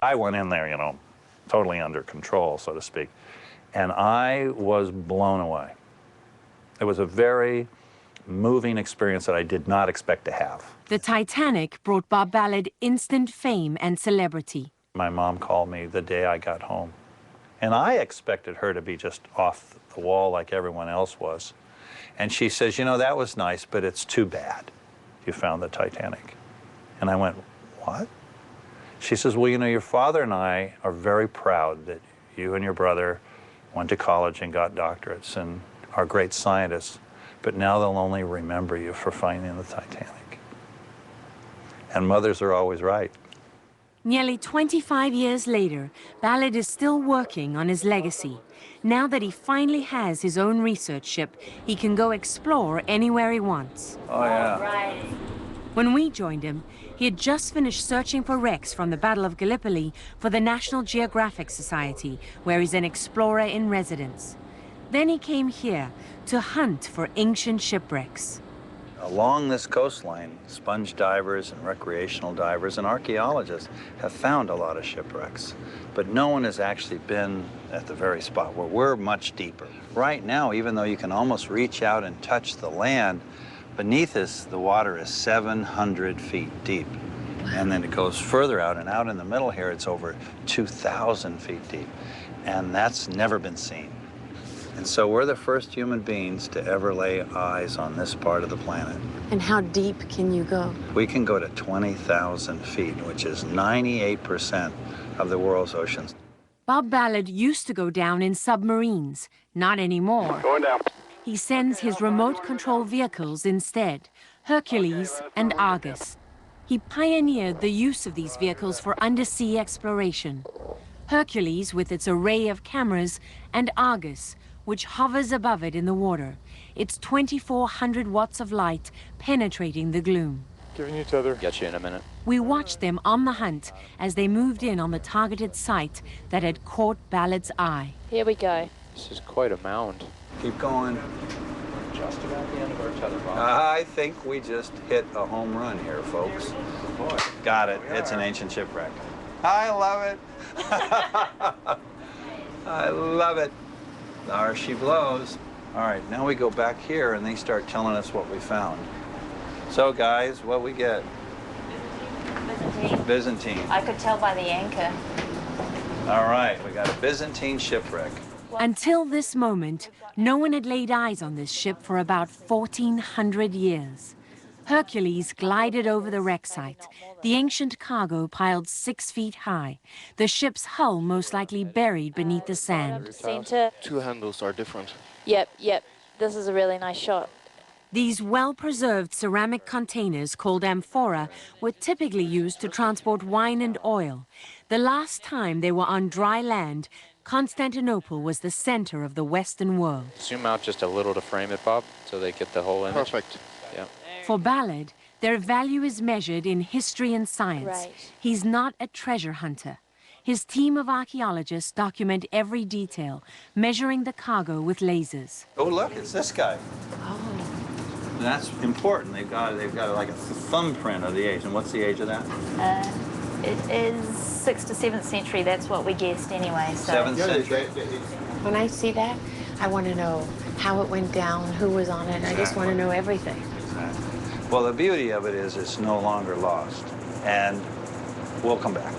I went in there, you know, totally under control, so to speak, and I was blown away. It was a very moving experience that I did not expect to have. The Titanic brought Bob Ballard instant fame and celebrity. My mom called me the day I got home, and I expected her to be just off the wall like everyone else was. And she says, you know, that was nice, but it's too bad you found the Titanic. And I went, what? She says, well, you know, your father and I are very proud that you and your brother went to college and got doctorates and are great scientists, but now they'll only remember you for finding the Titanic. And mothers are always right. Nearly 25 years later, Ballard is still working on his legacy. Now that he finally has his own research ship, he can go explore anywhere he wants. Oh, yeah. Right. When we joined him, he had just finished searching for wrecks from the Battle of Gallipoli for the National Geographic Society, where he's an explorer in residence. Then he came here to hunt for ancient shipwrecks. Along this coastline, sponge divers and recreational divers and archaeologists have found a lot of shipwrecks, but no one has actually been at the very spot where we're much deeper. Right now, even though you can almost reach out and touch the land, beneath us, the water is 700 feet deep. And then it goes further out, and out in the middle here, it's over 2,000 feet deep. And that's never been seen. And so we're the first human beings to ever lay eyes on this part of the planet. And how deep can you go? We can go to 20,000 feet, which is 98% of the world's oceans. Bob Ballard used to go down in submarines, not anymore. Going down. He sends his remote control vehicles instead, Hercules and Argus. He pioneered the use of these vehicles for undersea exploration. Hercules with its array of cameras, and Argus, which hovers above it in the water, its 2,400 watts of light penetrating the gloom. Giving you tether. Get you in a minute. We watched them on the hunt as they moved in on the targeted site that had caught Ballard's eye. Here we go. This is quite a mound. Keep going. Just about the end of our tether box. I think we just hit a home run here, folks. Got it. It's an ancient shipwreck. I love it. I love it. There she blows. All right, now we go back here and they start telling us what we found. So guys, what we get? Byzantine. Byzantine. I could tell by the anchor. All right, we got a Byzantine shipwreck. Until this moment, no one had laid eyes on this ship for about 1,400 years. Hercules glided over the wreck site, the ancient cargo piled 6 feet high, the ship's hull most likely buried beneath the sand. Center. Two handles are different. Yep. This is a really nice shot. These well-preserved ceramic containers called amphora were typically used to transport wine and oil. The last time they were on dry land, Constantinople was the center of the Western world. Zoom out just a little to frame it, Bob, so they get the whole image. Perfect. Yeah. For Ballard, their value is measured in history and science. Right. He's not a treasure hunter. His team of archaeologists document every detail, measuring the cargo with lasers. Oh, look, it's this guy. Oh. That's important. They've got like a thumbprint of the age. And what's the age of that? It is 6th to 7th century. That's what we guessed anyway. So. 7th century. When I see that, I want to know how it went down, who was on it. Exactly. I just want to know everything. Exactly. Well, the beauty of it is it's no longer lost, and we'll come back.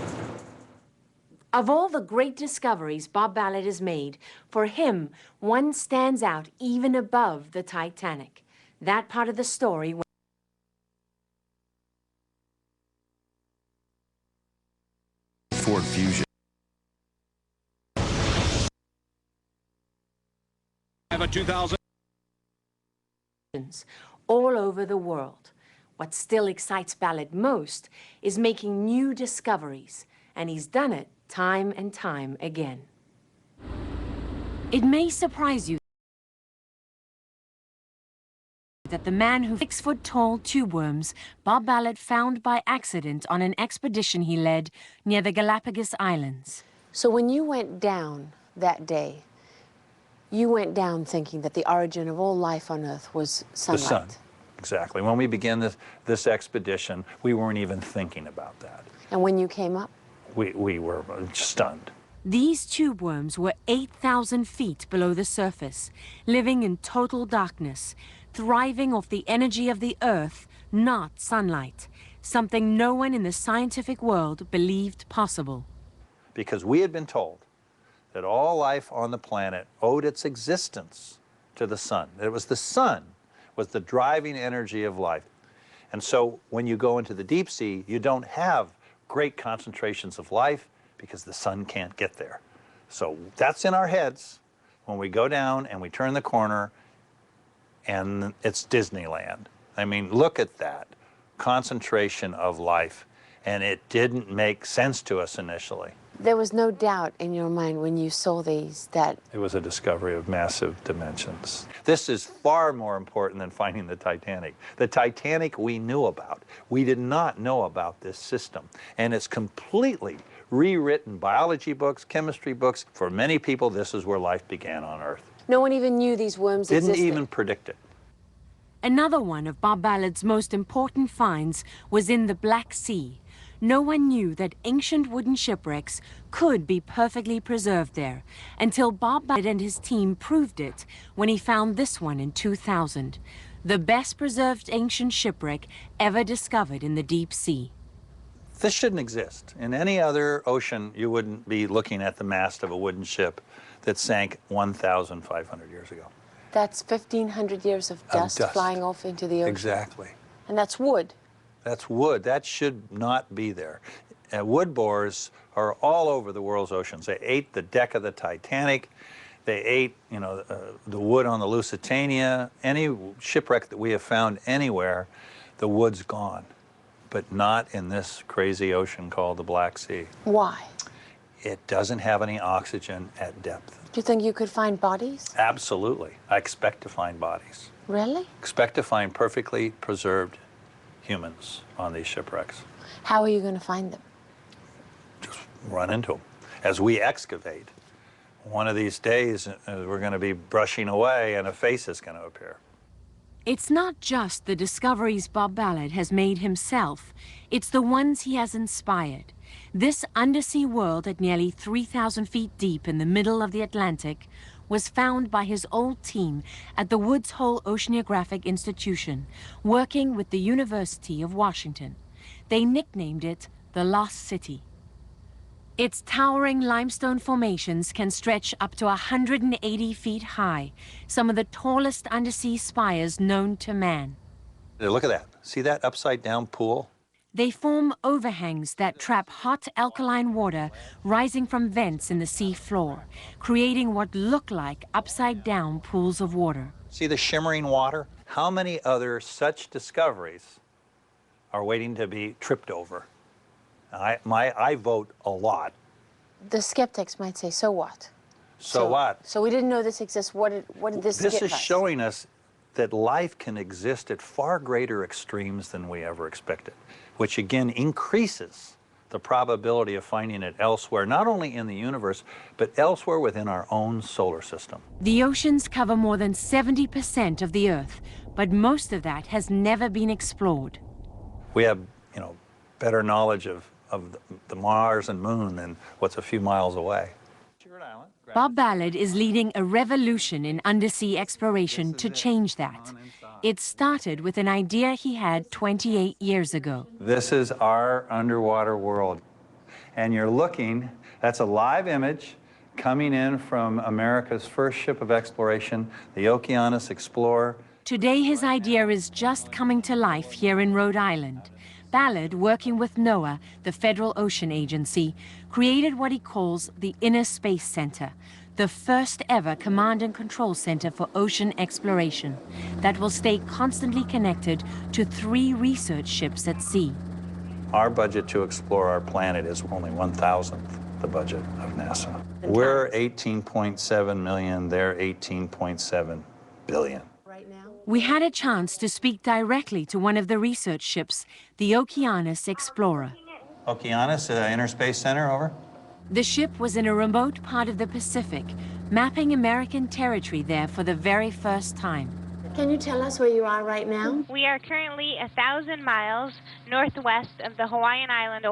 Of all the great discoveries Bob Ballard has made, for him, one stands out even above the Titanic. That part of the story... Ford Fusion. Have a 2000. all over the world. What still excites Ballard most is making new discoveries, and he's done it time and time again. It may surprise you that the man who 6-foot-tall tube worms Bob Ballard found by accident on an expedition he led near the Galapagos Islands. So when you went down that day, you went down thinking that the origin of all life on Earth was sunlight. The sun, exactly. When we began this expedition, we weren't even thinking about that. And when you came up? we were stunned. These tube worms were 8,000 feet below the surface, living in total darkness, thriving off the energy of the Earth, not sunlight, something no one in the scientific world believed possible. Because we had been told that all life on the planet owed its existence to the sun. It was the sun was the driving energy of life. And so when you go into the deep sea, you don't have great concentrations of life because the sun can't get there. So that's in our heads when we go down and we turn the corner and it's Disneyland. I mean, look at that concentration of life. And it didn't make sense to us initially. There was no doubt in your mind when you saw these that... It was a discovery of massive dimensions. This is far more important than finding the Titanic. The Titanic we knew about. We did not know about this system. And it's completely rewritten biology books, chemistry books. For many people, this is where life began on Earth. No one even knew these worms existed. Didn't even predict it. Another one of Bob Ballard's most important finds was in the Black Sea. No one knew that ancient wooden shipwrecks could be perfectly preserved there until Bob Ballard and his team proved it when he found this one in 2000, the best preserved ancient shipwreck ever discovered in the deep sea. This shouldn't exist. In any other ocean, you wouldn't be looking at the mast of a wooden ship that sank 1,500 years ago. That's 1,500 years of dust flying off into the ocean. Exactly. And that's wood. That's wood. That should not be there. Wood borers are all over the world's oceans. They ate the deck of the Titanic. They ate, the wood on the Lusitania. Any shipwreck that we have found anywhere, the wood's gone. But not in this crazy ocean called the Black Sea. Why? It doesn't have any oxygen at depth. Do you think you could find bodies? Absolutely. I expect to find bodies. Really? Expect to find perfectly preserved humans on these shipwrecks. How are you going to find them? Just run into them. As we excavate, one of these days we're going to be brushing away and a face is going to appear. It's not just the discoveries Bob Ballard has made himself, it's the ones he has inspired. This undersea world at nearly 3,000 feet deep in the middle of the Atlantic was found by his old team at the Woods Hole Oceanographic Institution, working with the University of Washington. They nicknamed it the Lost City. Its towering limestone formations can stretch up to 180 feet high, some of the tallest undersea spires known to man. Look at that. See that upside-down pool? They form overhangs that trap hot alkaline water rising from vents in the sea floor, creating what look like upside-down pools of water. See the shimmering water? How many other such discoveries are waiting to be tripped over? I vote a lot. The skeptics might say, so what? So what? So we didn't know this exists. What did this give us? This is showing us that life can exist at far greater extremes than we ever expected, which again increases the probability of finding it elsewhere, not only in the universe, but elsewhere within our own solar system. The oceans cover more than 70% of the Earth, but most of that has never been explored. We have, better knowledge of the Mars and Moon than what's a few miles away. Bob Ballard is leading a revolution in undersea exploration to change that. It started with an idea he had 28 years ago. This is our underwater world. And you're looking, that's a live image coming in from America's first ship of exploration, the Okeanos Explorer. Today his idea is just coming to life here in Rhode Island. Ballard, working with NOAA, the Federal Ocean Agency, created what he calls the Inner Space Center, the first ever command and control center for ocean exploration that will stay constantly connected to 3 research ships at sea. Our budget to explore our planet is only 1,000th the budget of NASA. We're 18.7 million, they're 18.7 billion. We had a chance to speak directly to one of the research ships, the Okeanos Explorer. Okeanos, Inner Space Center, over. The ship was in a remote part of the Pacific, mapping American territory there for the very first time. Can you tell us where you are right now? We are currently 1,000 miles northwest of the Hawaiian island